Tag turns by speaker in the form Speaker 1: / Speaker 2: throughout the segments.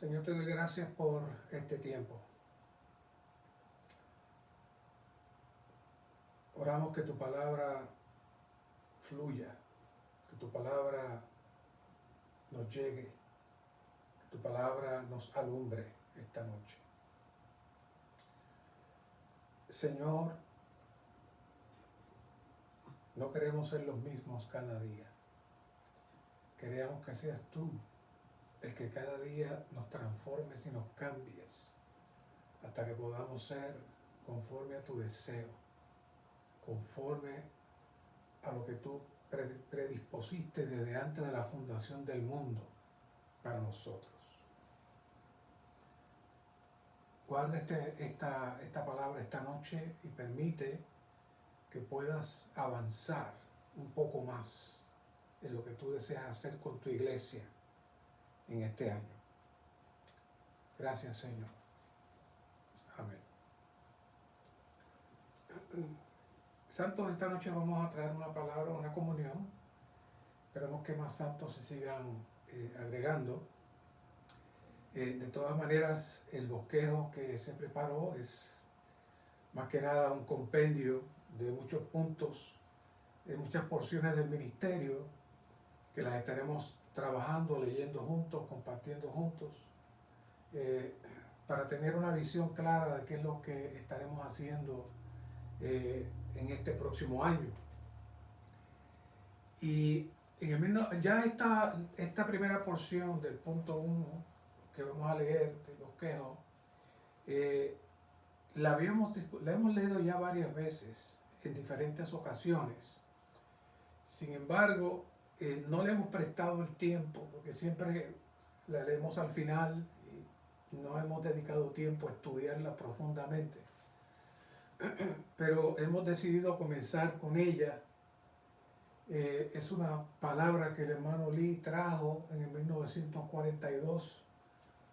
Speaker 1: Señor, te doy gracias por este tiempo. Oramos que tu palabra fluya, que tu palabra nos llegue, que tu palabra nos alumbre esta noche. Señor, no queremos ser los mismos cada día. Queremos que seas tú el que cada día nos transformes y nos cambies hasta que podamos ser conforme a tu deseo, conforme a lo que tú predispusiste desde antes de la fundación del mundo para nosotros. Guarda esta palabra esta noche y permite que puedas avanzar un poco más en lo que tú deseas hacer con tu iglesia en este año. Gracias, Señor. Amén. Santos, esta noche vamos a traer una palabra, una comunión. Esperamos que más santos se sigan agregando. De todas maneras, el bosquejo que se preparó es más que nada un compendio de muchos puntos, de muchas porciones del ministerio, que las estaremos trabajando, leyendo juntos, compartiendo juntos, para tener una visión clara de qué es lo que estaremos haciendo en este próximo año. Y ya esta primera porción del punto 1 que vamos a leer del bosquejo, la hemos leído ya varias veces en diferentes ocasiones. Sin embargo, no le hemos prestado el tiempo, porque siempre la leemos al final y no hemos dedicado tiempo a estudiarla profundamente. Pero hemos decidido comenzar con ella. Es una palabra que el hermano Lee trajo en el 1942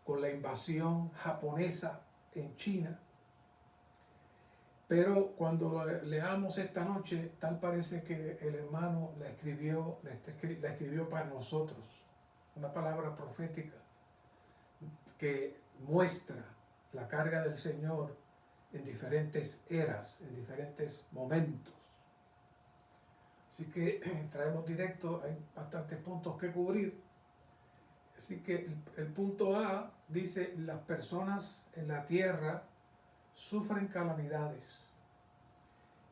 Speaker 1: con la invasión japonesa en China. Pero cuando la leamos esta noche, tal parece que el hermano la escribió para nosotros. Una palabra profética que muestra la carga del Señor en diferentes eras, en diferentes momentos. Así que traemos directo, hay bastantes puntos que cubrir. Así que el punto A dice: las personas en la tierra sufren calamidades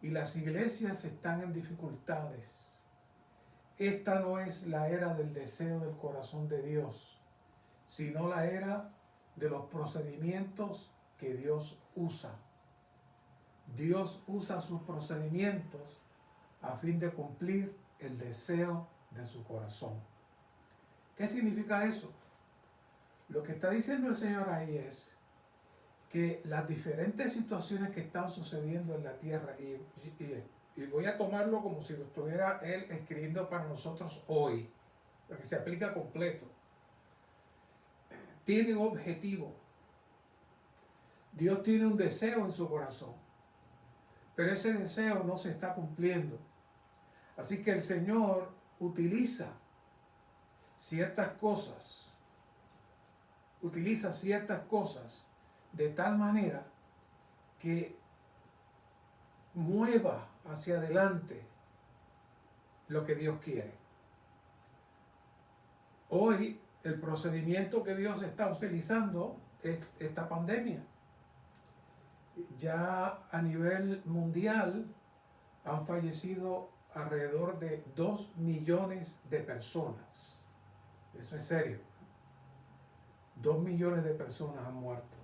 Speaker 1: y las iglesias están en dificultades. Esta no es la era del deseo del corazón de Dios, sino la era de los procedimientos que Dios usa. Dios usa sus procedimientos a fin de cumplir el deseo de su corazón. ¿Qué significa eso? Lo que está diciendo el Señor ahí es que las diferentes situaciones que están sucediendo en la tierra, y voy a tomarlo como si lo estuviera Él escribiendo para nosotros hoy, porque se aplica completo, tiene un objetivo. Dios tiene un deseo en su corazón, pero ese deseo no se está cumpliendo. Así que el Señor utiliza ciertas cosas de tal manera que mueva hacia adelante lo que Dios quiere. Hoy el procedimiento que Dios está utilizando es esta pandemia. Ya a nivel mundial han fallecido alrededor de 2 millones de personas. Eso es serio. 2 millones de personas han muerto.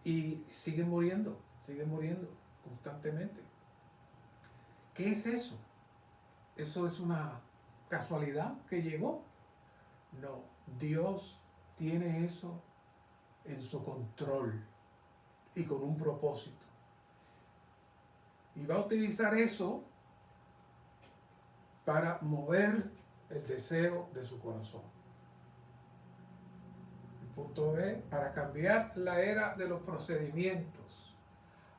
Speaker 1: Y siguen muriendo constantemente. ¿Qué es eso? ¿Eso es una casualidad que llegó? No, Dios tiene eso en su control y con un propósito. Y va a utilizar eso para mover el deseo de su corazón. Punto B, para cambiar la era de los procedimientos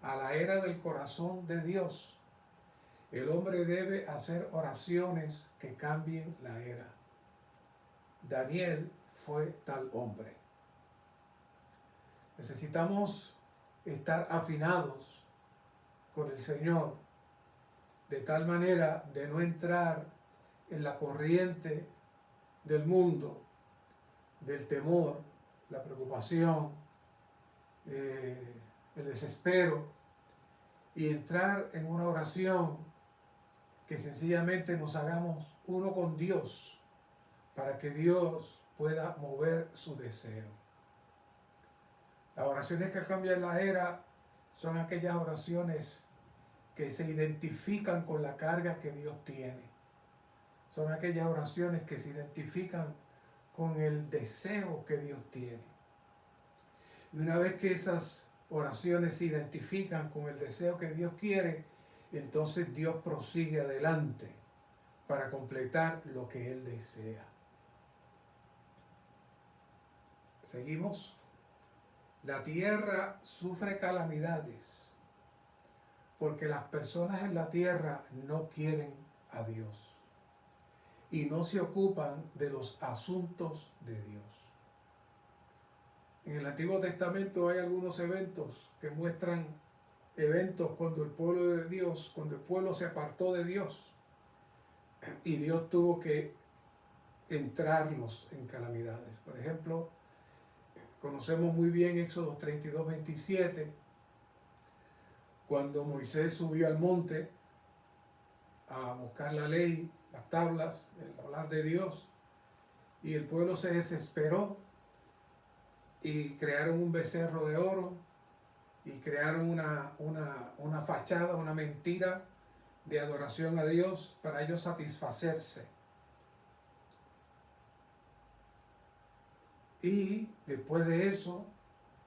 Speaker 1: a la era del corazón de Dios, el hombre debe hacer oraciones que cambien la era. Daniel fue tal hombre. Necesitamos estar afinados con el Señor de tal manera de no entrar en la corriente del mundo, del temor, la preocupación, el desespero, y entrar en una oración que sencillamente nos hagamos uno con Dios para que Dios pueda mover su deseo. Las oraciones que cambian la era son aquellas oraciones que se identifican con la carga que Dios tiene. Son aquellas oraciones que se identifican con el deseo que Dios tiene. Y una vez que esas oraciones se identifican con el deseo que Dios quiere, entonces Dios prosigue adelante para completar lo que Él desea. Seguimos. La tierra sufre calamidades porque las personas en la tierra no quieren a Dios y no se ocupan de los asuntos de Dios. En el Antiguo Testamento hay algunos eventos que muestran eventos cuando el pueblo de Dios, cuando el pueblo se apartó de Dios y Dios tuvo que entrarlos en calamidades. Por ejemplo, conocemos muy bien Éxodo 32, 27, cuando Moisés subió al monte a buscar la ley, las tablas, el hablar de Dios, y el pueblo se desesperó y crearon un becerro de oro y crearon una fachada, una mentira de adoración a Dios para ellos satisfacerse. Y después de eso,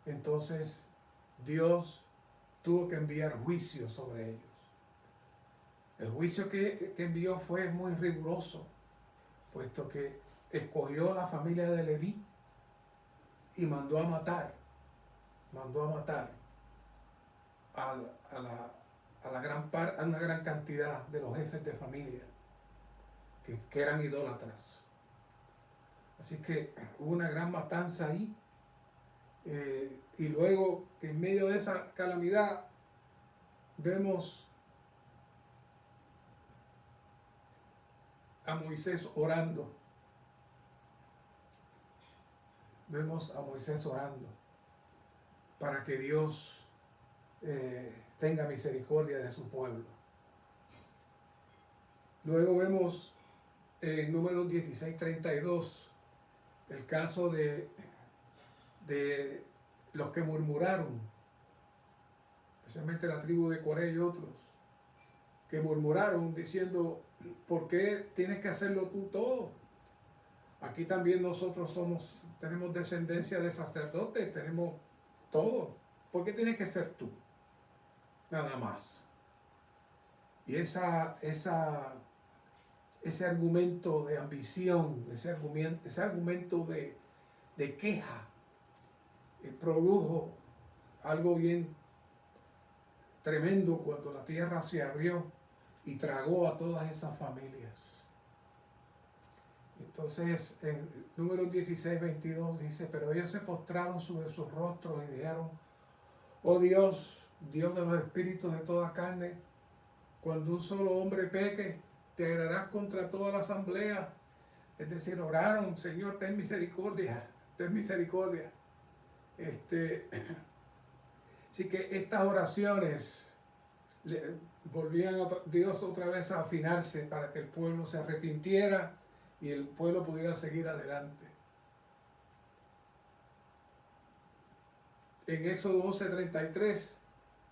Speaker 1: entonces Dios tuvo que enviar juicio sobre ellos. El juicio que envió fue muy riguroso, puesto que escogió la familia de Leví y mandó a matar a una gran cantidad de los jefes de familia que eran idólatras. Así que hubo una gran matanza ahí. Y luego, en medio de esa calamidad, vemos a Moisés orando. Vemos a Moisés orando para que Dios tenga misericordia de su pueblo. Luego vemos en Números 16:32 el caso de los que murmuraron, especialmente la tribu de Coré y otros, que murmuraron diciendo, ¿por qué tienes que hacerlo tú todo? Aquí también nosotros tenemos descendencia de sacerdotes, tenemos todo. ¿Por qué tienes que ser tú? Nada más. Y ese argumento de ambición, ese argumento de queja, produjo algo bien tremendo cuando la tierra se abrió y tragó a todas esas familias. Entonces, en Números 16:22 dice, pero ellos se postraron sobre sus rostros y dijeron, oh Dios, Dios de los espíritus de toda carne, cuando un solo hombre peque, te airarás contra toda la asamblea. Es decir, oraron, Señor, ten misericordia, ten misericordia. Así que estas oraciones volvían Dios otra vez a afinarse para que el pueblo se arrepintiera y el pueblo pudiera seguir adelante. En Éxodo 11:33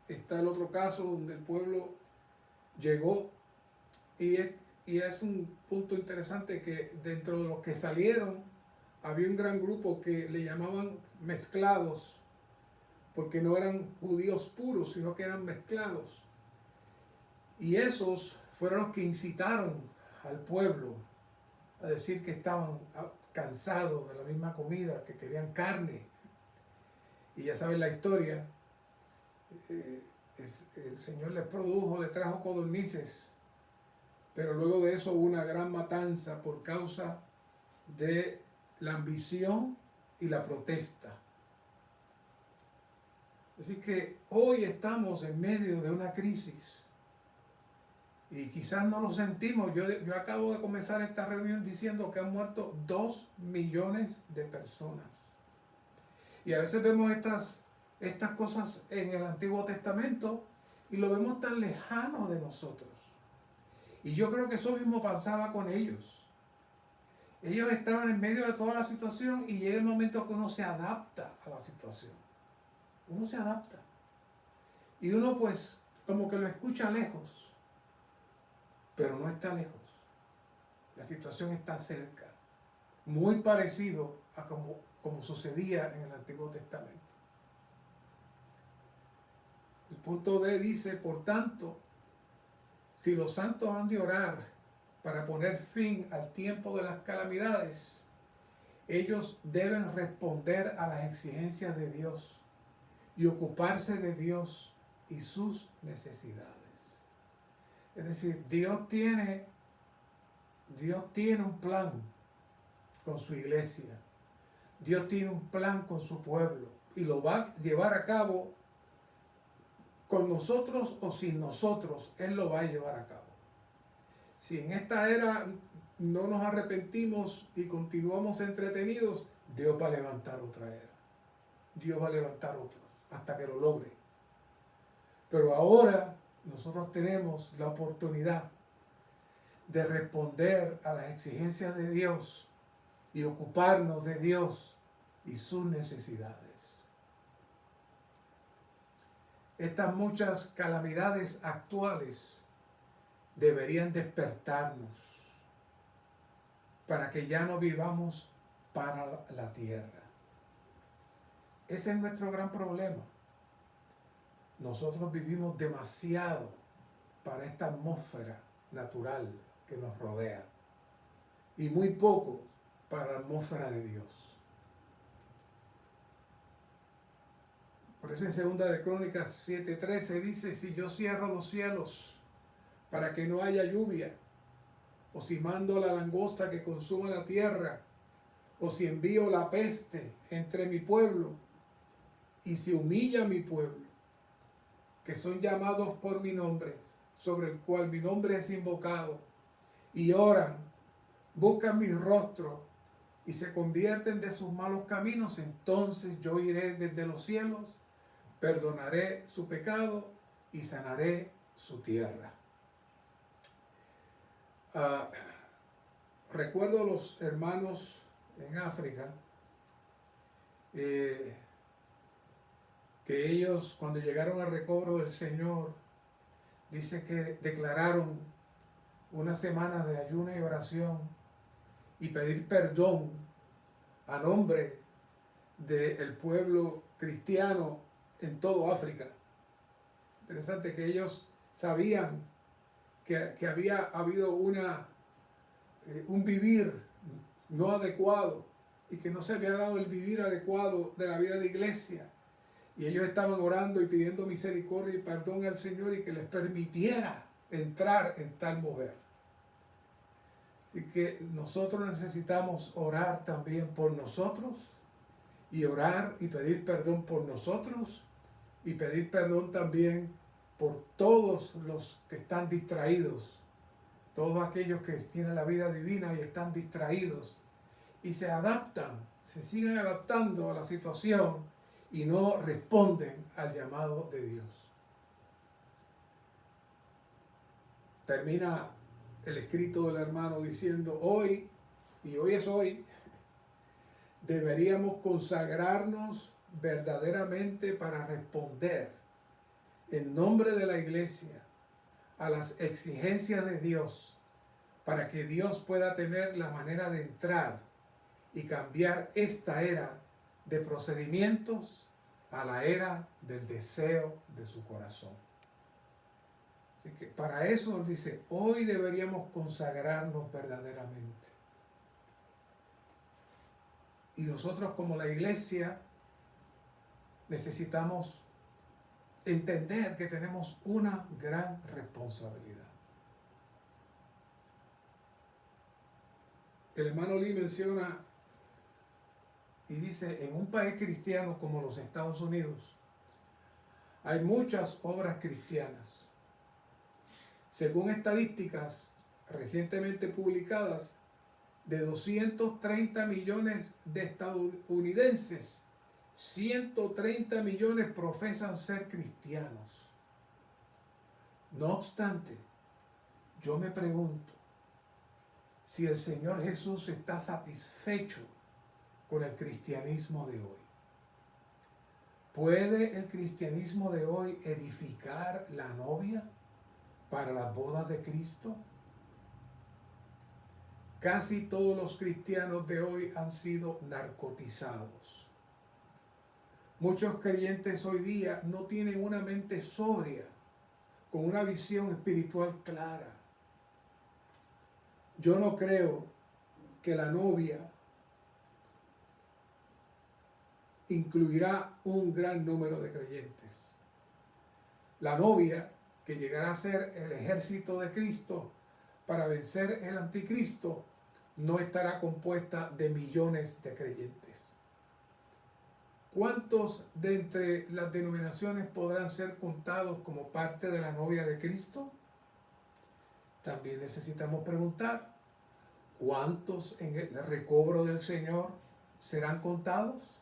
Speaker 1: está el otro caso donde el pueblo llegó y es un punto interesante que dentro de los que salieron había un gran grupo que le llamaban mezclados, porque no eran judíos puros, sino que eran mezclados. Y esos fueron los que incitaron al pueblo a decir que estaban cansados de la misma comida, que querían carne. Y ya saben la historia, el Señor les trajo codornices, pero luego de eso hubo una gran matanza por causa de la ambición y la protesta. Así que hoy estamos en medio de una crisis y quizás no lo sentimos. Yo acabo de comenzar esta reunión diciendo que han muerto 2 millones de personas. Y a veces vemos estas cosas en el Antiguo Testamento y lo vemos tan lejano de nosotros. Y yo creo que eso mismo pasaba con ellos. Ellos estaban en medio de toda la situación y llega el momento que uno se adapta a la situación. Uno se adapta. Y uno pues como que lo escucha lejos, pero no está lejos. La situación está cerca. Muy parecido a como sucedía en el Antiguo Testamento. El punto D dice, por tanto, si los santos han de orar para poner fin al tiempo de las calamidades, ellos deben responder a las exigencias de Dios y ocuparse de Dios y sus necesidades. Es decir, Dios tiene un plan con su iglesia. Dios tiene un plan con su pueblo y lo va a llevar a cabo con nosotros o sin nosotros. Él lo va a llevar a cabo. Si en esta era no nos arrepentimos y continuamos entretenidos, Dios va a levantar otra era. Dios va a levantar otros hasta que lo logre. Pero ahora nosotros tenemos la oportunidad de responder a las exigencias de Dios y ocuparnos de Dios y sus necesidades. Estas muchas calamidades actuales deberían despertarnos para que ya no vivamos para la tierra. Ese es nuestro gran problema. Nosotros vivimos demasiado para esta atmósfera natural que nos rodea y muy poco para la atmósfera de Dios. Por eso en 2 de Crónicas 7:13 dice, si yo cierro los cielos para que no haya lluvia, o si mando la langosta que consuma la tierra, o si envío la peste entre mi pueblo, y si humilla a mi pueblo, que son llamados por mi nombre, sobre el cual mi nombre es invocado, y oran, buscan mi rostro, y se convierten de sus malos caminos, entonces yo iré desde los cielos, perdonaré su pecado y sanaré su tierra. Recuerdo los hermanos en África, que ellos cuando llegaron al recobro del Señor, dice que declararon una semana de ayuno y oración y pedir perdón a nombre del pueblo cristiano en todo África. Interesante que ellos sabían que había habido un vivir no adecuado y que no se había dado el vivir adecuado de la vida de iglesia. Y ellos estaban orando y pidiendo misericordia y perdón al Señor y que les permitiera entrar en tal mover. Así que nosotros necesitamos orar también por nosotros y orar y pedir perdón por nosotros y pedir perdón también por todos los que están distraídos, todos aquellos que tienen la vida divina y están distraídos y se adaptan, se siguen adaptando a la situación y no responden al llamado de Dios. Termina el escrito del hermano diciendo, hoy, y hoy es hoy, deberíamos consagrarnos verdaderamente para responder en nombre de la iglesia a las exigencias de Dios, para que Dios pueda tener la manera de entrar y cambiar esta era de procedimientos a la era del deseo de su corazón. Así que para eso dice, hoy deberíamos consagrarnos verdaderamente. Y nosotros como la iglesia necesitamos entender que tenemos una gran responsabilidad. El hermano Lee menciona y dice, en un país cristiano como los Estados Unidos, Hay muchas obras cristianas. Según estadísticas recientemente publicadas, de 230 millones de estadounidenses, 130 millones profesan ser cristianos. No obstante, yo me pregunto si el Señor Jesús está satisfecho con el cristianismo de hoy. ¿Puede el cristianismo de hoy edificar la novia para las bodas de Cristo? Casi todos los cristianos de hoy han sido narcotizados. Muchos creyentes hoy día no tienen una mente sobria, con una visión espiritual clara. Yo no creo que la novia incluirá un gran número de creyentes. La novia, que llegará a ser el ejército de Cristo para vencer el anticristo, no estará compuesta de millones de creyentes. ¿Cuántos de entre las denominaciones podrán ser contados como parte de la novia de Cristo? También necesitamos preguntar, ¿cuántos en el recobro del Señor serán contados?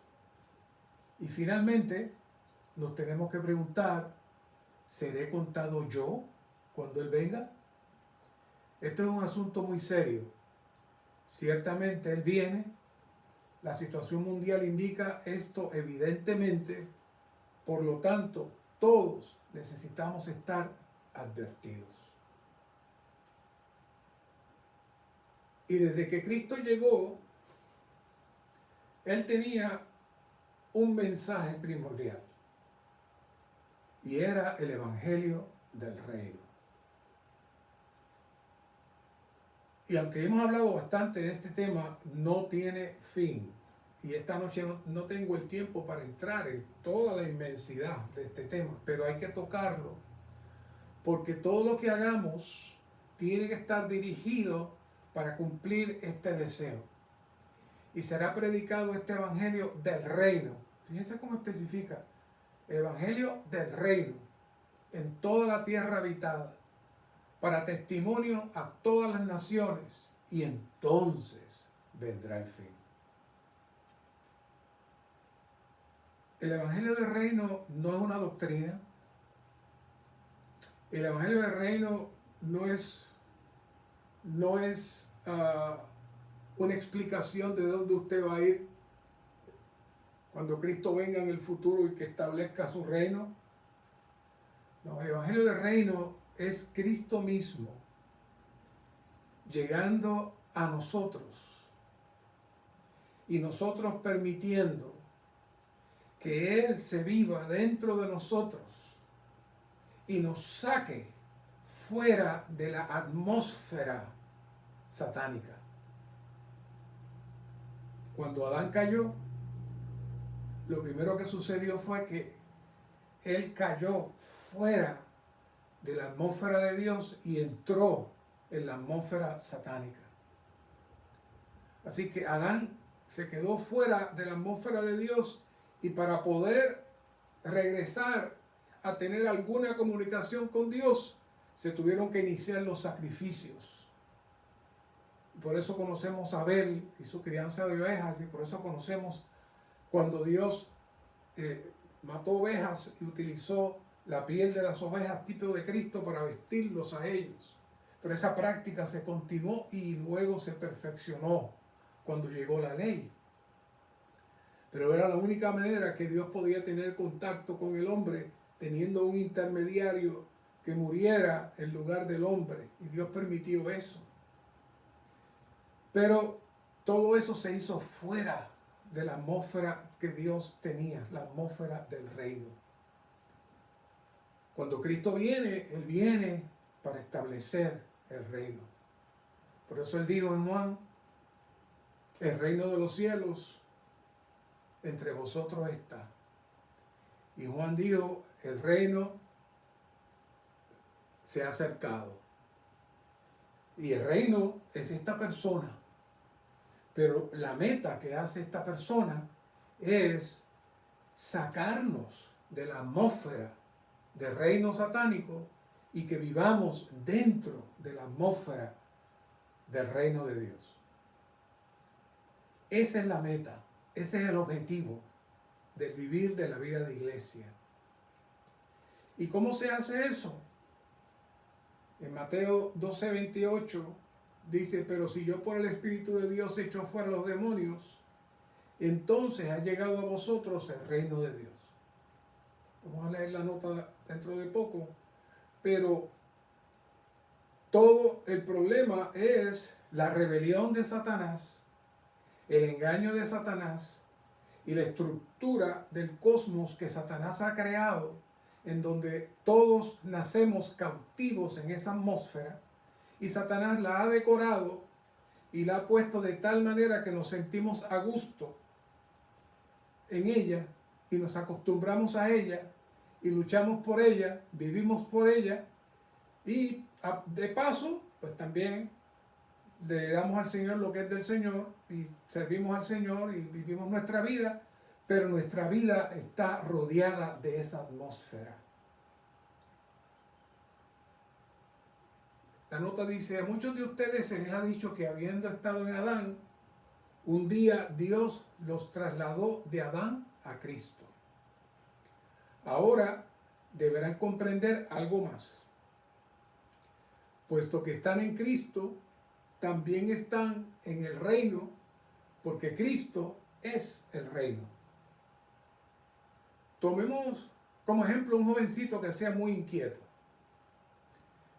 Speaker 1: Y finalmente, nos tenemos que preguntar, ¿seré contado yo cuando Él venga? Esto es un asunto muy serio. Ciertamente Él viene, la situación mundial indica esto evidentemente, por lo tanto, todos necesitamos estar advertidos. Y desde que Cristo llegó, Él tenía un mensaje primordial, y era el Evangelio del Reino. Y aunque hemos hablado bastante de este tema, no tiene fin. Y esta noche no tengo el tiempo para entrar en toda la inmensidad de este tema, pero hay que tocarlo, porque todo lo que hagamos tiene que estar dirigido para cumplir este deseo. Y será predicado este Evangelio del Reino. Fíjense cómo especifica. Evangelio del Reino en toda la tierra habitada, para testimonio a todas las naciones, y entonces vendrá el fin. El Evangelio del Reino no es una doctrina. El Evangelio del Reino no es una explicación de dónde usted va a ir cuando Cristo venga en el futuro y que establezca su reino. No, el Evangelio del Reino es Cristo mismo llegando a nosotros y nosotros permitiendo que Él se viva dentro de nosotros y nos saque fuera de la atmósfera satánica. Cuando Adán cayó, lo primero que sucedió fue que él cayó fuera de la atmósfera de Dios y entró en la atmósfera satánica. Así que Adán se quedó fuera de la atmósfera de Dios, y para poder regresar a tener alguna comunicación con Dios, se tuvieron que iniciar los sacrificios. Por eso conocemos a Abel y su crianza de ovejas, y por eso conocemos cuando Dios mató ovejas y utilizó la piel de las ovejas, tipo de Cristo, para vestirlos a ellos. Pero esa práctica se continuó y luego se perfeccionó cuando llegó la ley. Pero era la única manera que Dios podía tener contacto con el hombre, teniendo un intermediario que muriera en lugar del hombre. Y Dios permitió eso. Pero todo eso se hizo fuera de la atmósfera que Dios tenía, la atmósfera del reino. Cuando Cristo viene, Él viene para establecer el reino. Por eso Él dijo en Juan, el reino de los cielos entre vosotros está. Y Juan dijo, el reino se ha acercado. Y el reino es esta persona. Pero la meta que hace esta persona es sacarnos de la atmósfera del reino satánico y que vivamos dentro de la atmósfera del reino de Dios. Esa es la meta, ese es el objetivo del vivir de la vida de iglesia. ¿Y cómo se hace eso? En Mateo 12:28 dice, pero si yo por el Espíritu de Dios echo fuera los demonios, entonces ha llegado a vosotros el reino de Dios. Vamos a leer la nota dentro de poco, pero todo el problema es la rebelión de Satanás, el engaño de Satanás y la estructura del cosmos que Satanás ha creado, en donde todos nacemos cautivos en esa atmósfera, y Satanás la ha decorado y la ha puesto de tal manera que nos sentimos a gusto en ella y nos acostumbramos a ella y luchamos por ella, vivimos por ella y de paso, pues también le damos al Señor lo que es del Señor y servimos al Señor y vivimos nuestra vida, pero nuestra vida está rodeada de esa atmósfera. La nota dice, a muchos de ustedes se les ha dicho que habiendo estado en Adán, un día Dios los trasladó de Adán a Cristo. Ahora deberán comprender algo más. Puesto que están en Cristo, también están en el reino, porque Cristo es el reino. Tomemos como ejemplo un jovencito que sea muy inquieto,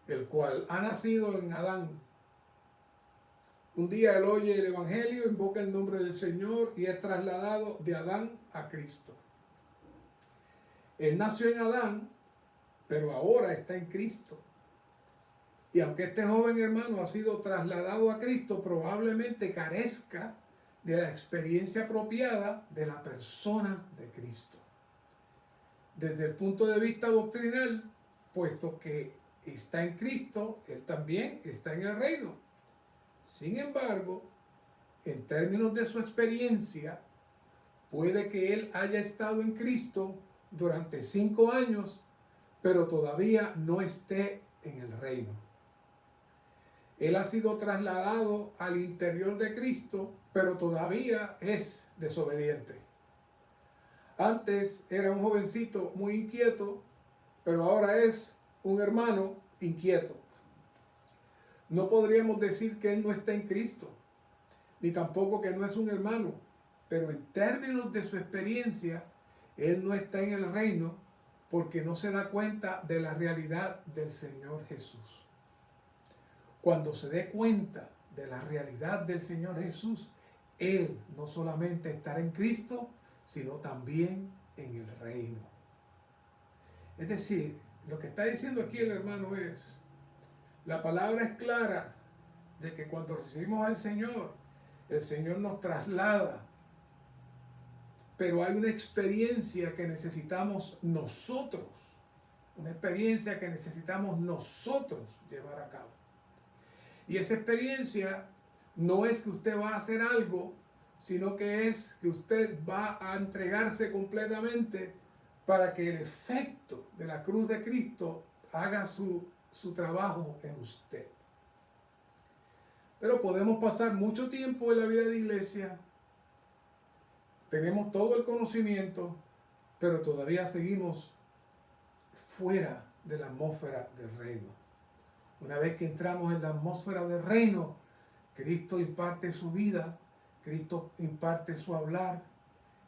Speaker 1: el cual ha nacido en Adán. Un día él oye el Evangelio, invoca el nombre del Señor y es trasladado de Adán a Cristo. Él nació en Adán, pero ahora está en Cristo. Y aunque este joven hermano ha sido trasladado a Cristo, probablemente carezca de la experiencia apropiada de la persona de Cristo. Desde el punto de vista doctrinal, puesto que está en Cristo, él también está en el reino. Sin embargo, en términos de su experiencia, puede que él haya estado en Cristo durante 5 años, pero todavía no esté en el reino. Él ha sido trasladado al interior de Cristo, pero todavía es desobediente. Antes era un jovencito muy inquieto, pero ahora es un hermano inquieto. No podríamos decir que él no está en Cristo, ni tampoco que no es un hermano, pero en términos de su experiencia, él no está en el reino porque no se da cuenta de la realidad del Señor Jesús. Cuando se dé cuenta de la realidad del Señor Jesús, él no solamente estará en Cristo, sino también en el reino. Es decir, lo que está diciendo aquí el hermano es, la palabra es clara de que cuando recibimos al Señor, el Señor nos traslada, pero hay una experiencia que necesitamos nosotros, una experiencia que necesitamos nosotros llevar a cabo. Y esa experiencia no es que usted va a hacer algo, sino que es que usted va a entregarse completamente para que el efecto de la cruz de Cristo haga su trabajo en usted. Pero podemos pasar mucho tiempo en la vida de iglesia, tenemos todo el conocimiento, pero todavía seguimos fuera de la atmósfera del reino. Una vez que entramos en la atmósfera del reino, Cristo imparte su vida, Cristo imparte su hablar,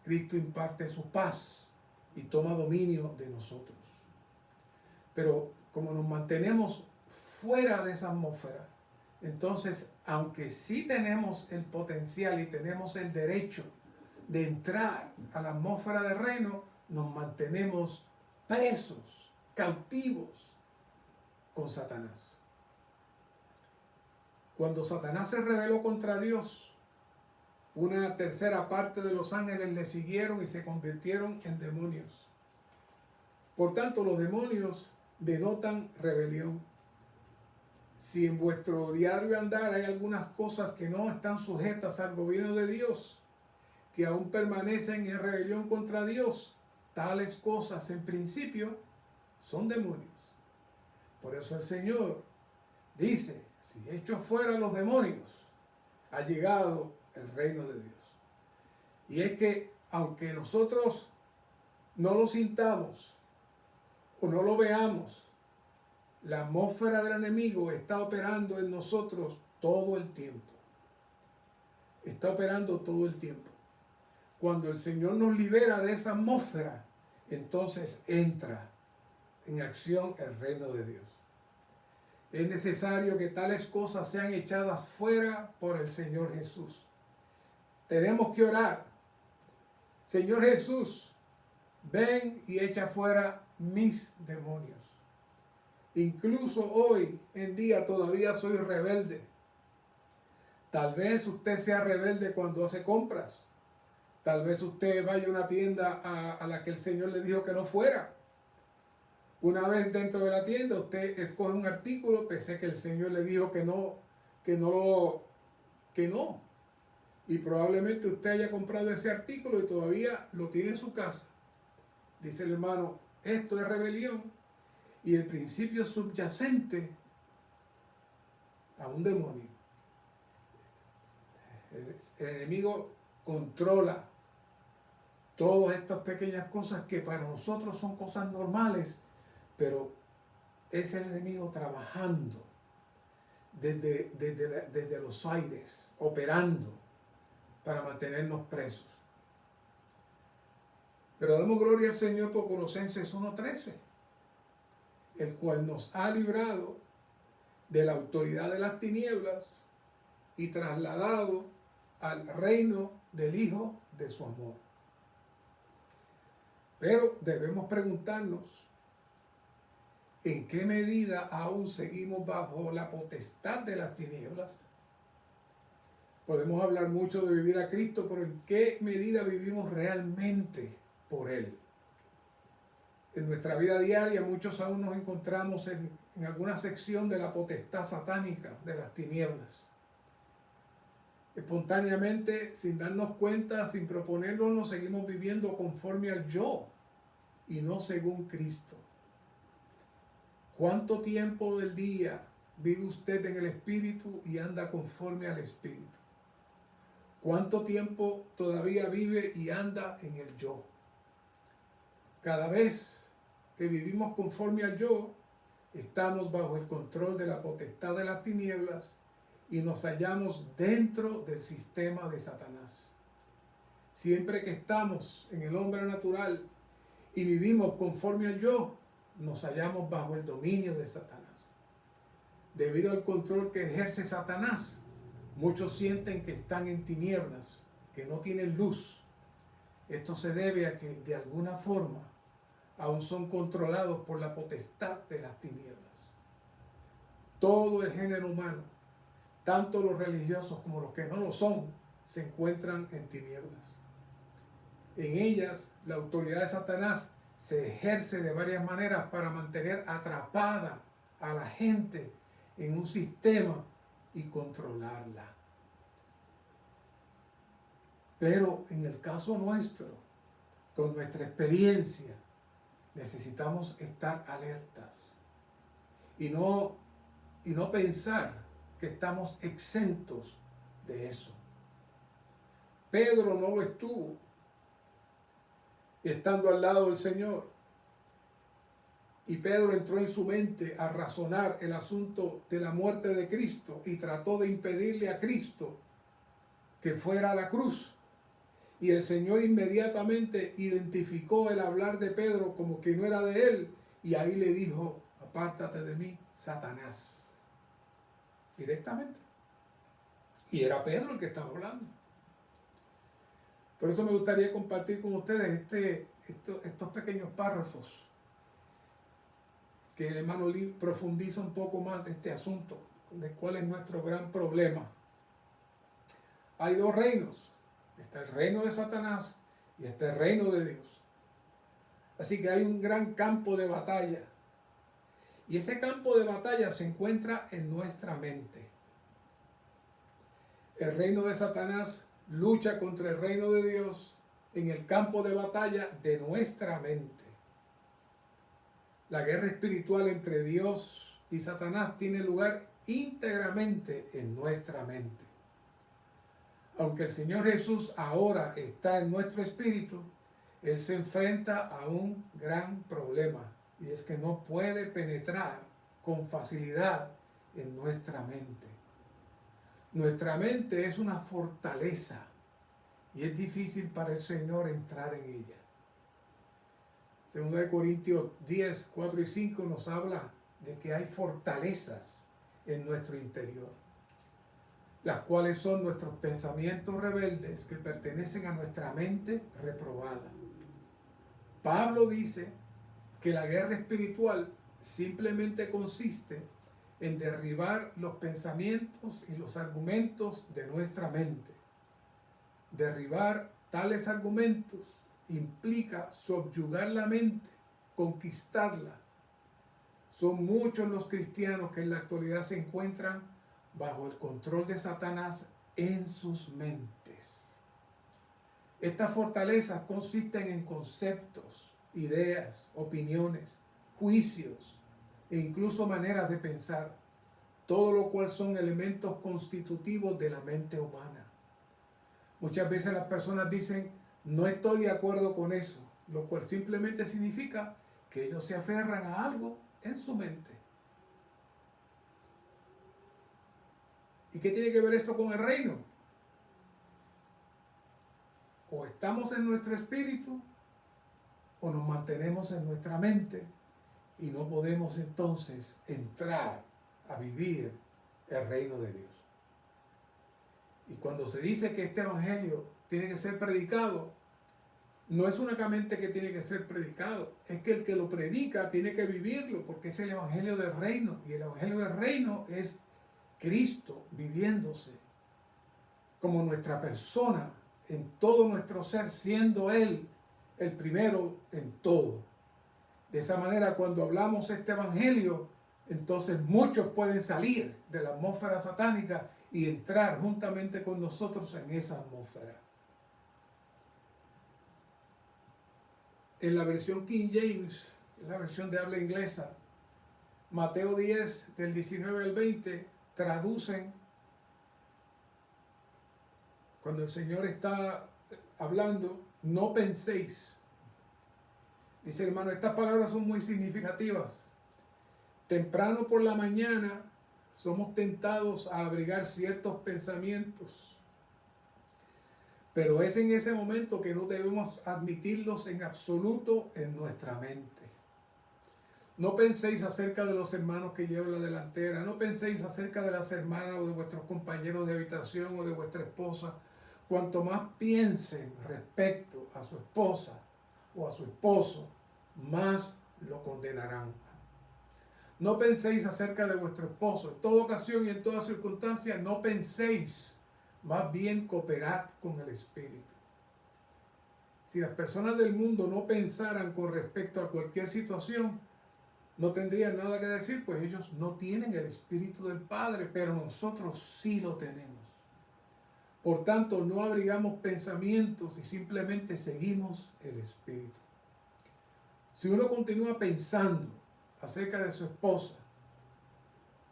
Speaker 1: Cristo imparte su paz y toma dominio de nosotros. Pero como nos mantenemos fuera de esa atmósfera, entonces, aunque sí tenemos el potencial y tenemos el derecho de entrar a la atmósfera del reino, nos mantenemos presos, cautivos con Satanás. Cuando Satanás se rebeló contra Dios, una tercera parte de los ángeles le siguieron y se convirtieron en demonios. Por tanto, los demonios denotan rebelión. Si en vuestro diario andar hay algunas cosas que no están sujetas al gobierno de Dios, que aún permanecen en rebelión contra Dios, tales cosas en principio son demonios. Por eso el Señor dice, si echo fuera los demonios, ha llegado el reino de Dios. Y es que aunque nosotros no lo sintamos o no lo veamos, la atmósfera del enemigo está operando en nosotros todo el tiempo. Está operando todo el tiempo. Cuando el Señor nos libera de esa atmósfera, entonces entra en acción el reino de Dios. Es necesario que tales cosas sean echadas fuera por el Señor Jesús. Tenemos que orar. Señor Jesús, ven y echa fuera mis demonios. Incluso hoy en día todavía soy rebelde. Tal vez usted sea rebelde cuando hace compras. Tal vez usted vaya a una tienda a la que el Señor le dijo que no fuera. Una vez dentro de la tienda usted escoge un artículo, pensé que el Señor le dijo que no. Y probablemente usted haya comprado ese artículo y todavía lo tiene en su casa. Dice el hermano, esto es rebelión. Y el principio subyacente a un demonio. El enemigo controla todas estas pequeñas cosas que para nosotros son cosas normales, pero es el enemigo trabajando desde los aires, operando para mantenernos presos. Pero damos gloria al Señor por Colosenses 1:13, el cual nos ha librado de la autoridad de las tinieblas y trasladado al reino del Hijo de su amor. Pero debemos preguntarnos, ¿en qué medida aún seguimos bajo la potestad de las tinieblas? Podemos hablar mucho de vivir a Cristo, pero ¿en qué medida vivimos realmente por Él? En nuestra vida diaria muchos aún nos encontramos en alguna sección de la potestad satánica de las tinieblas. Espontáneamente, sin darnos cuenta, sin proponerlo, nos seguimos viviendo conforme al yo y no según Cristo. ¿Cuánto tiempo del día vive usted en el Espíritu y anda conforme al Espíritu? ¿Cuánto tiempo todavía vive y anda en el yo? Cada vez que vivimos conforme al yo, estamos bajo el control de la potestad de las tinieblas y nos hallamos dentro del sistema de Satanás. Siempre que estamos en el hombre natural y vivimos conforme al yo, nos hallamos bajo el dominio de Satanás. Debido al control que ejerce Satanás, muchos sienten que están en tinieblas, que no tienen luz. Esto se debe a que de alguna forma aún son controlados por la potestad de las tinieblas. Todo el género humano, tanto los religiosos como los que no lo son, se encuentran en tinieblas. En ellas, la autoridad de Satanás se ejerce de varias maneras para mantener atrapada a la gente en un sistema y controlarla. Pero en el caso nuestro, con nuestra experiencia, necesitamos estar alertas y no pensar que estamos exentos de eso. Pedro no lo estuvo estando al lado del Señor. Y Pedro entró en su mente a razonar el asunto de la muerte de Cristo y trató de impedirle a Cristo que fuera a la cruz. Y el Señor inmediatamente identificó el hablar de Pedro como que no era de él. Y ahí le dijo, apártate de mí, Satanás. Directamente. Y era Pedro el que estaba hablando. Por eso me gustaría compartir con ustedes estos pequeños párrafos que el hermano Lee profundiza un poco más de este asunto, de cuál es nuestro gran problema. Hay dos reinos. Está el reino de Satanás y está el reino de Dios. Así que hay un gran campo de batalla. Y ese campo de batalla se encuentra en nuestra mente. El reino de Satanás lucha contra el reino de Dios en el campo de batalla de nuestra mente. La guerra espiritual entre Dios y Satanás tiene lugar íntegramente en nuestra mente. Aunque el Señor Jesús ahora está en nuestro espíritu, Él se enfrenta a un gran problema, y es que no puede penetrar con facilidad en nuestra mente. Nuestra mente es una fortaleza y es difícil para el Señor entrar en ella. Segunda de Corintios 10, 4 y 5 nos habla de que hay fortalezas en nuestro interior, las cuales son nuestros pensamientos rebeldes que pertenecen a nuestra mente reprobada. Pablo dice que la guerra espiritual simplemente consiste en derribar los pensamientos y los argumentos de nuestra mente. Derribar tales argumentos implica subyugar la mente, conquistarla. Son muchos los cristianos que en la actualidad se encuentran bajo el control de Satanás en sus mentes. Estas fortalezas consisten en conceptos, ideas, opiniones, juicios e incluso maneras de pensar, todo lo cual son elementos constitutivos de la mente humana. Muchas veces las personas dicen, no estoy de acuerdo con eso, lo cual simplemente significa que ellos se aferran a algo en su mente. ¿Y qué tiene que ver esto con el reino? O estamos en nuestro espíritu o nos mantenemos en nuestra mente y no podemos entonces entrar a vivir el reino de Dios. Y cuando se dice que este evangelio tiene que ser predicado, no es únicamente que tiene que ser predicado, es que el que lo predica tiene que vivirlo, porque es el evangelio del reino, y el evangelio del reino es Cristo viviéndose como nuestra persona en todo nuestro ser, siendo Él el primero en todo. De esa manera, cuando hablamos este evangelio, entonces muchos pueden salir de la atmósfera satánica y entrar juntamente con nosotros en esa atmósfera. En la versión King James, la versión de habla inglesa, Mateo 10, del 19 al 20, traducen, cuando el Señor está hablando, no penséis. Dice, hermano, estas palabras son muy significativas. Temprano por la mañana somos tentados a abrigar ciertos pensamientos, pero es en ese momento que no debemos admitirlos en absoluto en nuestra mente. No penséis acerca de los hermanos que llevan la delantera, no penséis acerca de las hermanas o de vuestros compañeros de habitación o de vuestra esposa. Cuanto más piensen respecto a su esposa o a su esposo, más lo condenarán. No penséis acerca de vuestro esposo. En toda ocasión y en toda circunstancia, no penséis, más bien cooperad con el Espíritu. Si las personas del mundo no pensaran con respecto a cualquier situación, no tendrían nada que decir, pues ellos no tienen el Espíritu del Padre, pero nosotros sí lo tenemos. Por tanto, no abrigamos pensamientos y simplemente seguimos el Espíritu. Si uno continúa pensando acerca de su esposa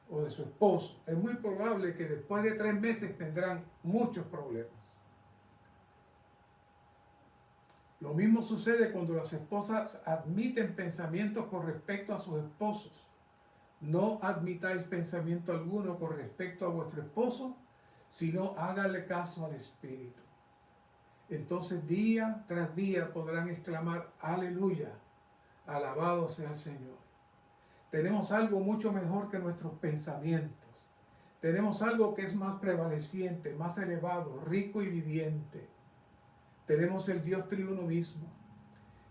Speaker 1: o de su esposo, es muy probable que después de 3 meses tendrán muchos problemas. Lo mismo sucede cuando las esposas admiten pensamientos con respecto a sus esposos. No admitáis pensamiento alguno con respecto a vuestro esposo, sino háganle caso al Espíritu. Entonces día tras día podrán exclamar, aleluya, alabado sea el Señor. Tenemos algo mucho mejor que nuestros pensamientos. Tenemos algo que es más prevaleciente, más elevado, rico y viviente. Tenemos el Dios triuno mismo.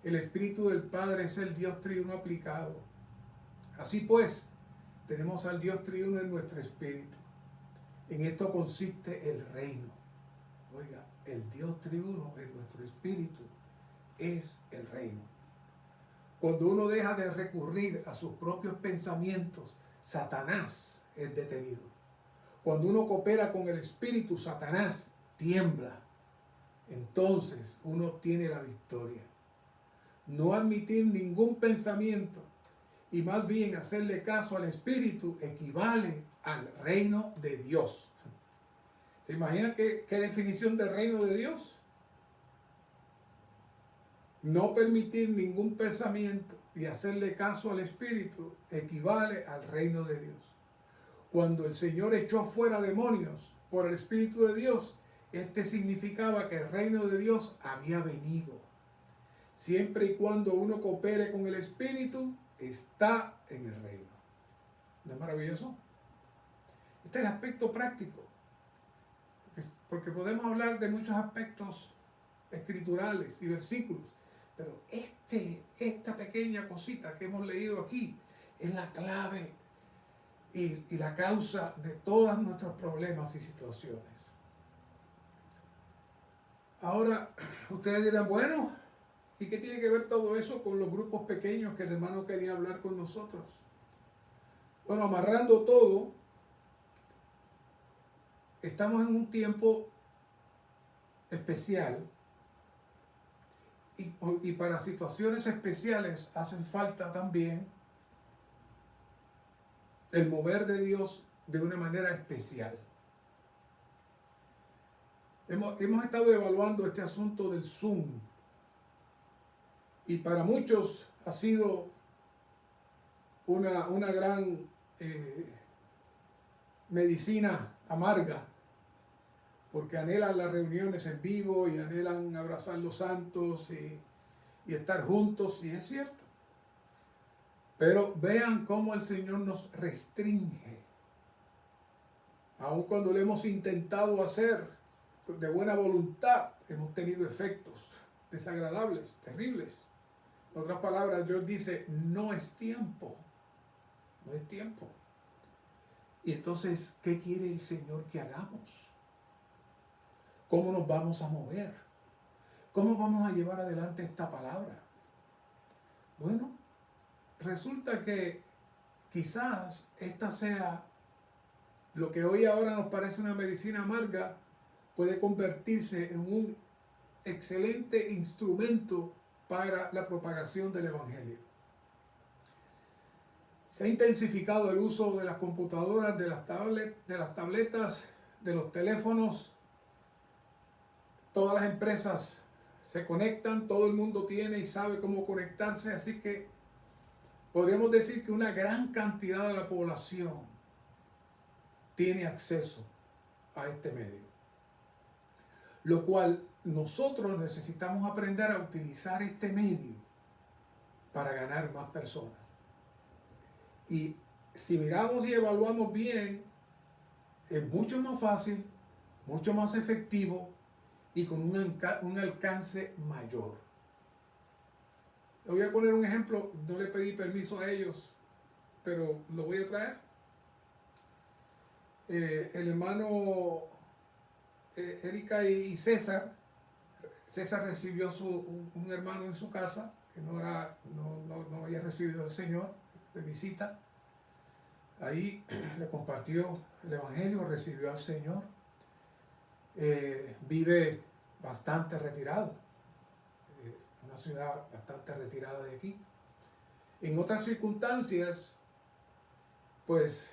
Speaker 1: El Espíritu del Padre es el Dios triuno aplicado. Así pues, tenemos al Dios triuno en nuestro espíritu. En esto consiste el reino. Oiga, el Dios triuno en nuestro espíritu es el reino. Cuando uno deja de recurrir a sus propios pensamientos, Satanás es detenido. Cuando uno coopera con el Espíritu, Satanás tiembla. Entonces uno tiene la victoria. No admitir ningún pensamiento y más bien hacerle caso al Espíritu equivale al reino de Dios. ¿Se imagina qué definición de reino de Dios? No permitir ningún pensamiento y hacerle caso al Espíritu equivale al reino de Dios. Cuando el Señor echó fuera demonios por el Espíritu de Dios, este significaba que el reino de Dios había venido. Siempre y cuando uno coopere con el Espíritu, está en el reino. ¿No es maravilloso? Este es el aspecto práctico. Porque podemos hablar de muchos aspectos escriturales y versículos, pero esta pequeña cosita que hemos leído aquí es la clave y la causa de todos nuestros problemas y situaciones. Ahora, ustedes dirán, bueno, ¿y qué tiene que ver todo eso con los grupos pequeños que el hermano quería hablar con nosotros? Bueno, amarrando todo, estamos en un tiempo especial y para situaciones especiales hacen falta también el mover de Dios de una manera especial. Hemos estado evaluando este asunto del Zoom y para muchos ha sido una gran medicina amarga, porque anhelan las reuniones en vivo y anhelan abrazar los santos y estar juntos, y es cierto. Pero vean cómo el Señor nos restringe. Aun cuando lo hemos intentado hacer de buena voluntad, hemos tenido efectos desagradables, terribles. En otras palabras, Dios dice, no es tiempo. No es tiempo. Y entonces, ¿qué quiere el Señor que hagamos? ¿Cómo nos vamos a mover? ¿Cómo vamos a llevar adelante esta palabra? Bueno, resulta que quizás esta sea lo que hoy ahora nos parece una medicina amarga, puede convertirse en un excelente instrumento para la propagación del Evangelio. Se ha intensificado el uso de las computadoras, de las tabletas, de los teléfonos. Todas las empresas se conectan, todo el mundo tiene y sabe cómo conectarse, así que podríamos decir que una gran cantidad de la población tiene acceso a este medio. Lo cual nosotros necesitamos aprender a utilizar este medio para ganar más personas. Y si miramos y evaluamos bien, es mucho más fácil, mucho más efectivo y con un alcance mayor. Le voy a poner un ejemplo, no le pedí permiso a ellos, pero lo voy a traer. El hermano Erika y César recibió un hermano en su casa, que no había recibido al Señor de visita. Ahí le compartió el Evangelio, recibió al Señor. Vive bastante retirado, una ciudad bastante retirada de aquí. En otras circunstancias, pues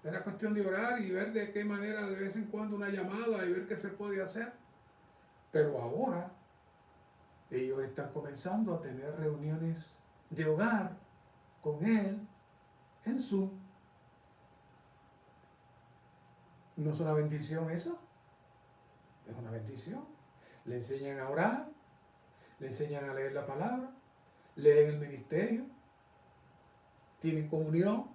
Speaker 1: era cuestión de orar y ver de qué manera de vez en cuando una llamada y ver qué se puede hacer. Pero ahora ellos están comenzando a tener reuniones de hogar con él en Zoom. ¿No es una bendición eso? Es una bendición. Le enseñan a orar, le enseñan a leer la palabra, leen el ministerio, tienen comunión.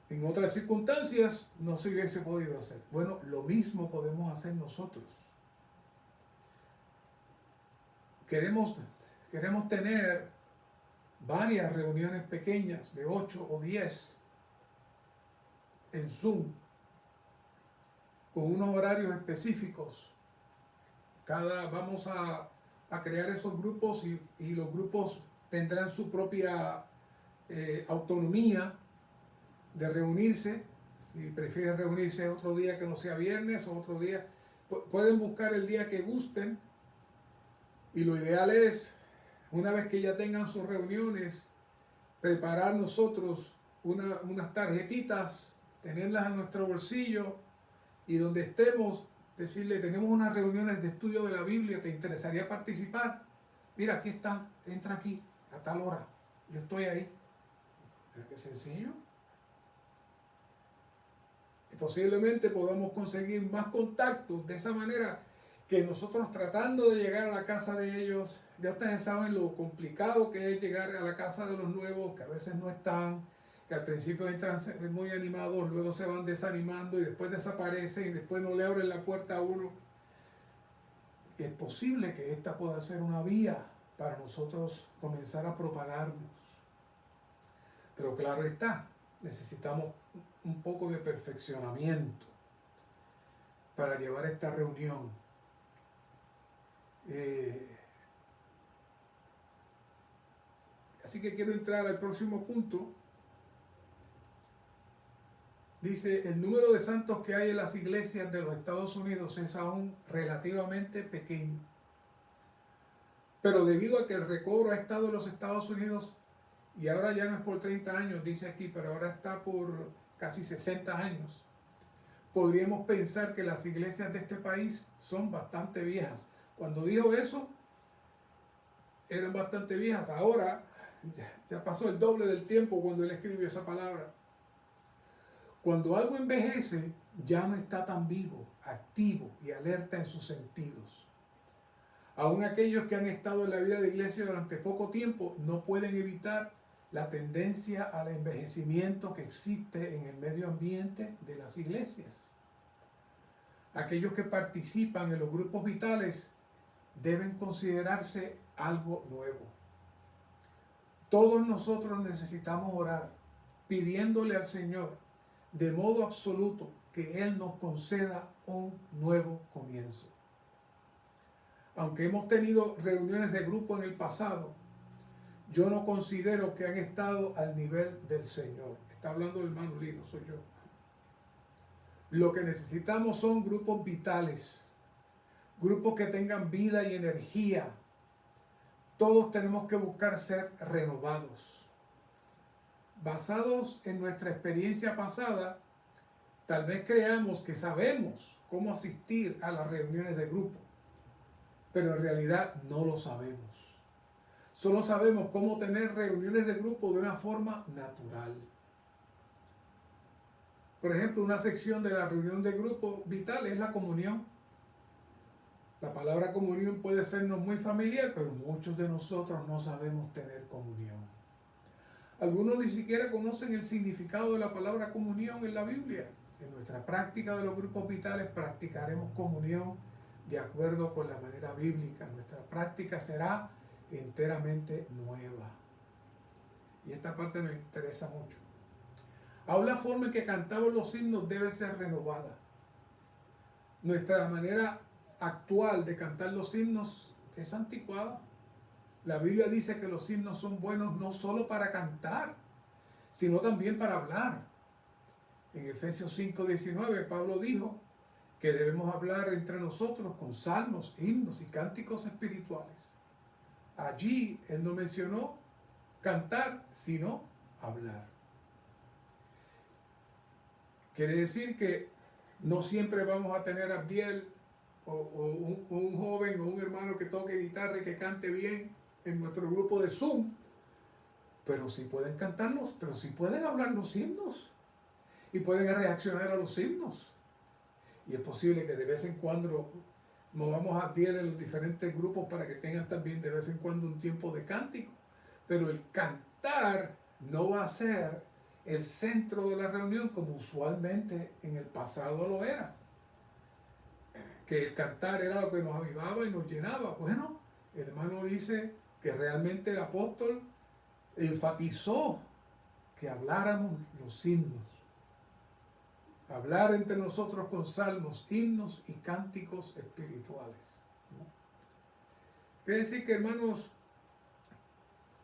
Speaker 1: En otras circunstancias no se hubiese podido hacer. Bueno, lo mismo podemos hacer nosotros. Queremos tener varias reuniones pequeñas de 8 o 10 en Zoom con unos horarios específicos. Vamos a crear esos grupos y los grupos tendrán su propia autonomía de reunirse. Si prefieren reunirse otro día que no sea viernes o otro día, pueden buscar el día que gusten, y lo ideal es, una vez que ya tengan sus reuniones, preparar nosotros unas tarjetitas, tenerlas en nuestro bolsillo y donde estemos, decirle, tenemos unas reuniones de estudio de la Biblia, ¿te interesaría participar? Mira, aquí está, entra aquí, a tal hora, yo estoy ahí. Mira qué sencillo. Y posiblemente podamos conseguir más contactos de esa manera que nosotros tratando de llegar a la casa de ellos. Ya ustedes saben lo complicado que es llegar a la casa de los nuevos, que a veces no están, que al principio entran muy animados, luego se van desanimando y después desaparecen y después no le abren la puerta a uno. Es posible que esta pueda ser una vía para nosotros comenzar a propagarnos. Pero claro está, necesitamos un poco de perfeccionamiento para llevar esta reunión. Así que quiero entrar al próximo punto. Dice, el número de santos que hay en las iglesias de los Estados Unidos es aún relativamente pequeño. Pero debido a que el recobro ha estado en los Estados Unidos, y ahora ya no es por 30 años, dice aquí, pero ahora está por casi 60 años, podríamos pensar que las iglesias de este país son bastante viejas. Cuando dijo eso, eran bastante viejas. Ahora ya pasó el doble del tiempo cuando él escribió esa palabra. Cuando algo envejece, ya no está tan vivo, activo y alerta en sus sentidos. Aún aquellos que han estado en la vida de iglesia durante poco tiempo no pueden evitar la tendencia al envejecimiento que existe en el medio ambiente de las iglesias. Aquellos que participan en los grupos vitales deben considerarse algo nuevo. Todos nosotros necesitamos orar, pidiéndole al Señor de modo absoluto que Él nos conceda un nuevo comienzo. Aunque hemos tenido reuniones de grupo en el pasado, yo no considero que han estado al nivel del Señor. Está hablando el hermano Lino, soy yo. Lo que necesitamos son grupos vitales, grupos que tengan vida y energía. Todos tenemos que buscar ser renovados. Basados en nuestra experiencia pasada, tal vez creamos que sabemos cómo asistir a las reuniones de grupo, pero en realidad no lo sabemos. Solo sabemos cómo tener reuniones de grupo de una forma natural. Por ejemplo, una sección de la reunión de grupo vital es la comunión. La palabra comunión puede sernos muy familiar, pero muchos de nosotros no sabemos tener comunión. Algunos ni siquiera conocen el significado de la palabra comunión en la Biblia. En nuestra práctica de los grupos vitales practicaremos comunión de acuerdo con la manera bíblica. Nuestra práctica será enteramente nueva. Y esta parte me interesa mucho. Aún la forma en que cantamos los himnos debe ser renovada. Nuestra manera actual de cantar los himnos es anticuada. La Biblia dice que los himnos son buenos no solo para cantar, sino también para hablar. En Efesios 5:19 Pablo dijo que debemos hablar entre nosotros con salmos, himnos y cánticos espirituales. Allí él no mencionó cantar, sino hablar. Quiere decir que no siempre vamos a tener a Abdiel o un joven o un hermano que toque guitarra y que cante bien en nuestro grupo de Zoom, pero sí pueden cantarlos, pero sí pueden hablar los himnos y pueden reaccionar a los himnos. Y es posible que de vez en cuando movamos a Abdiel en los diferentes grupos para que tengan también de vez en cuando un tiempo de cántico, pero el cantar no va a ser el centro de la reunión como usualmente en el pasado lo era. Que el cantar era lo que nos avivaba y nos llenaba. Bueno, el hermano dice que realmente el apóstol enfatizó que habláramos los himnos. Hablar entre nosotros con salmos, himnos y cánticos espirituales. ¿No? Quiere decir que, hermanos,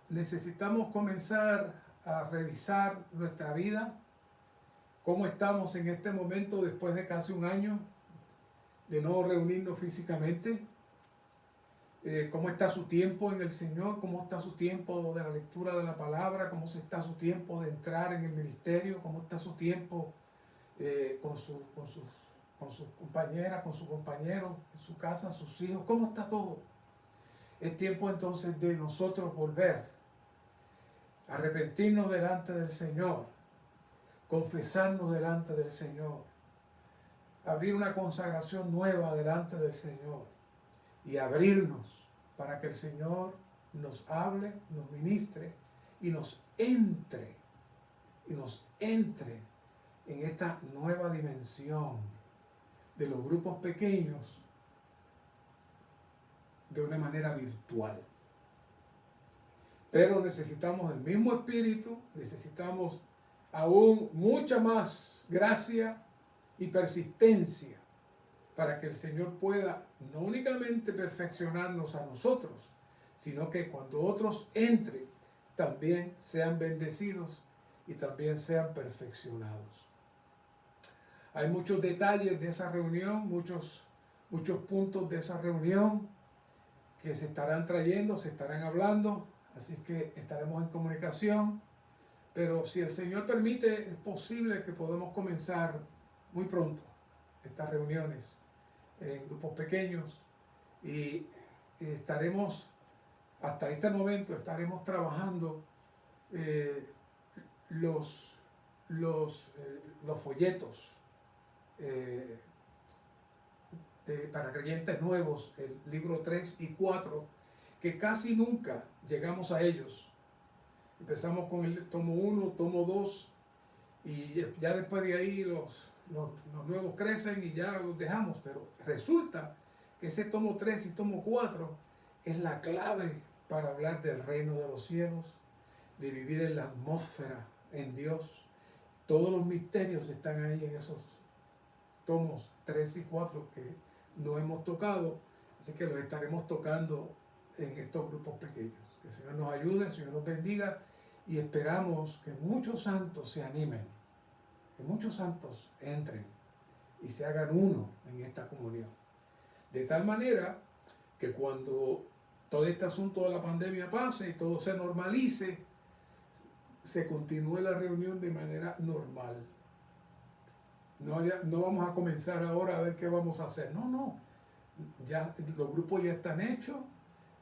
Speaker 1: necesitamos comenzar a revisar nuestra vida, cómo estamos en este momento después de casi un año de no reunirnos físicamente. cómo está su tiempo en el Señor, cómo está su tiempo de la lectura de la palabra, cómo está su tiempo de entrar en el ministerio, cómo está su tiempo con sus compañeras, con sus compañeros, en su casa, sus hijos, cómo está todo. Es tiempo entonces de nosotros volver, arrepentirnos delante del Señor, confesarnos delante del Señor, abrir una consagración nueva delante del Señor y abrirnos para que el Señor nos hable, nos ministre y nos entre en esta nueva dimensión de los grupos pequeños de una manera virtual. Pero necesitamos el mismo espíritu, necesitamos aún mucha más gracia y persistencia para que el Señor pueda no únicamente perfeccionarnos a nosotros, sino que cuando otros entren, también sean bendecidos y también sean perfeccionados. Hay muchos detalles de esa reunión, muchos puntos de esa reunión que se estarán trayendo, se estarán hablando, así que estaremos en comunicación. Pero si el Señor permite, es posible que podamos comenzar muy pronto estas reuniones en grupos pequeños y estaremos, hasta este momento, estaremos trabajando los folletos para creyentes nuevos, el libro 3 y 4, que casi nunca llegamos a ellos. Empezamos con el tomo 1, tomo 2, y ya después de ahí los nuevos crecen y ya los dejamos, pero resulta que ese tomo 3 y tomo 4 es la clave para hablar del reino de los cielos, de vivir en la atmósfera, en Dios. Todos los misterios están ahí en esos tomos 3 y 4 que no hemos tocado, así que los estaremos tocando en estos grupos pequeños. Que el Señor nos ayude, el Señor nos bendiga y esperamos que muchos santos se animen, que muchos santos entren y se hagan uno en esta comunión. De tal manera que cuando todo este asunto de la pandemia pase y todo se normalice, se continúe la reunión de manera normal. No vamos a comenzar ahora a ver qué vamos a hacer. No. Ya los grupos ya están hechos,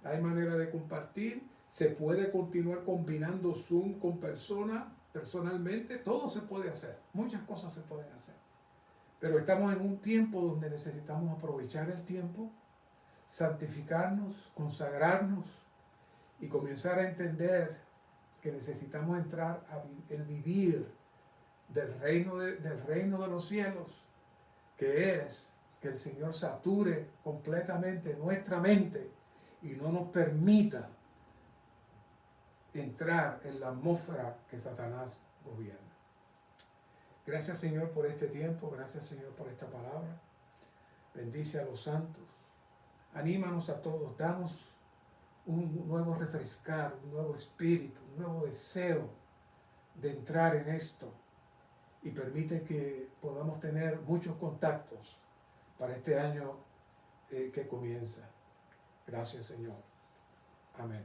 Speaker 1: hay manera de compartir, se puede continuar combinando Zoom con personalmente, todo se puede hacer, muchas cosas se pueden hacer. Pero estamos en un tiempo donde necesitamos aprovechar el tiempo, santificarnos, consagrarnos y comenzar a entender que necesitamos entrar el vivir del reino de los cielos, que es que el Señor sature completamente nuestra mente y no nos permita entrar en la atmósfera que Satanás gobierna. Gracias, Señor, por este tiempo, gracias, Señor, por esta palabra. Bendice a los santos, anímanos a todos, danos un nuevo refrescar, un nuevo espíritu, un nuevo deseo de entrar en esto y permite que podamos tener muchos contactos para este año que comienza. Gracias, Señor. Amén.